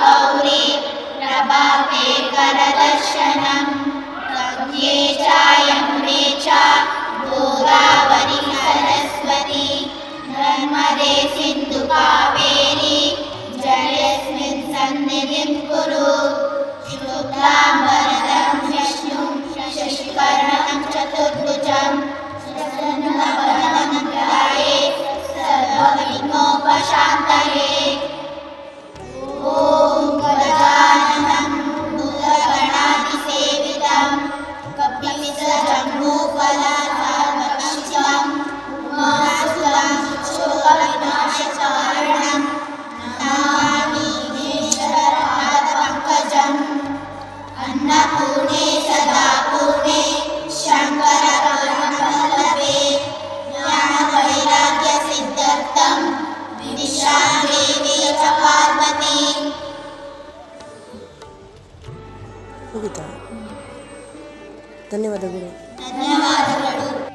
गौरी प्रभाते करदर्शनम् गङ्गे चायमुने च गोदावरी सरस्वती नर्मदे सिन्धु कावेरी जलेऽस्मिन् सन्निधिं कुरु शुक्लाम्बरधरं विष्णुं शशिवर्णं चतुर्भुजं प्रसन्नवदनं ध्यायेत् सर्वविघ्नोपशान्तये। ॐ गजाननं भूतगणाधिसेवितं कपित्थजम्बूफलसार्वभक्षितं उमासुतं शोकविनाशकारणं नमामि विघ्नेश्वरपादपङ्कजम्। अन्नपूर्णे सदा पूर्णे शङ्करकरुणवल्लभे ज्ञानवैराग्यसिद्ध्यर्थं विदिशां देवी च पार्वती। ಮುಗಿತಾ? ಧನ್ಯವಾದಗಳು. ಧನ್ಯವಾದಗಳು.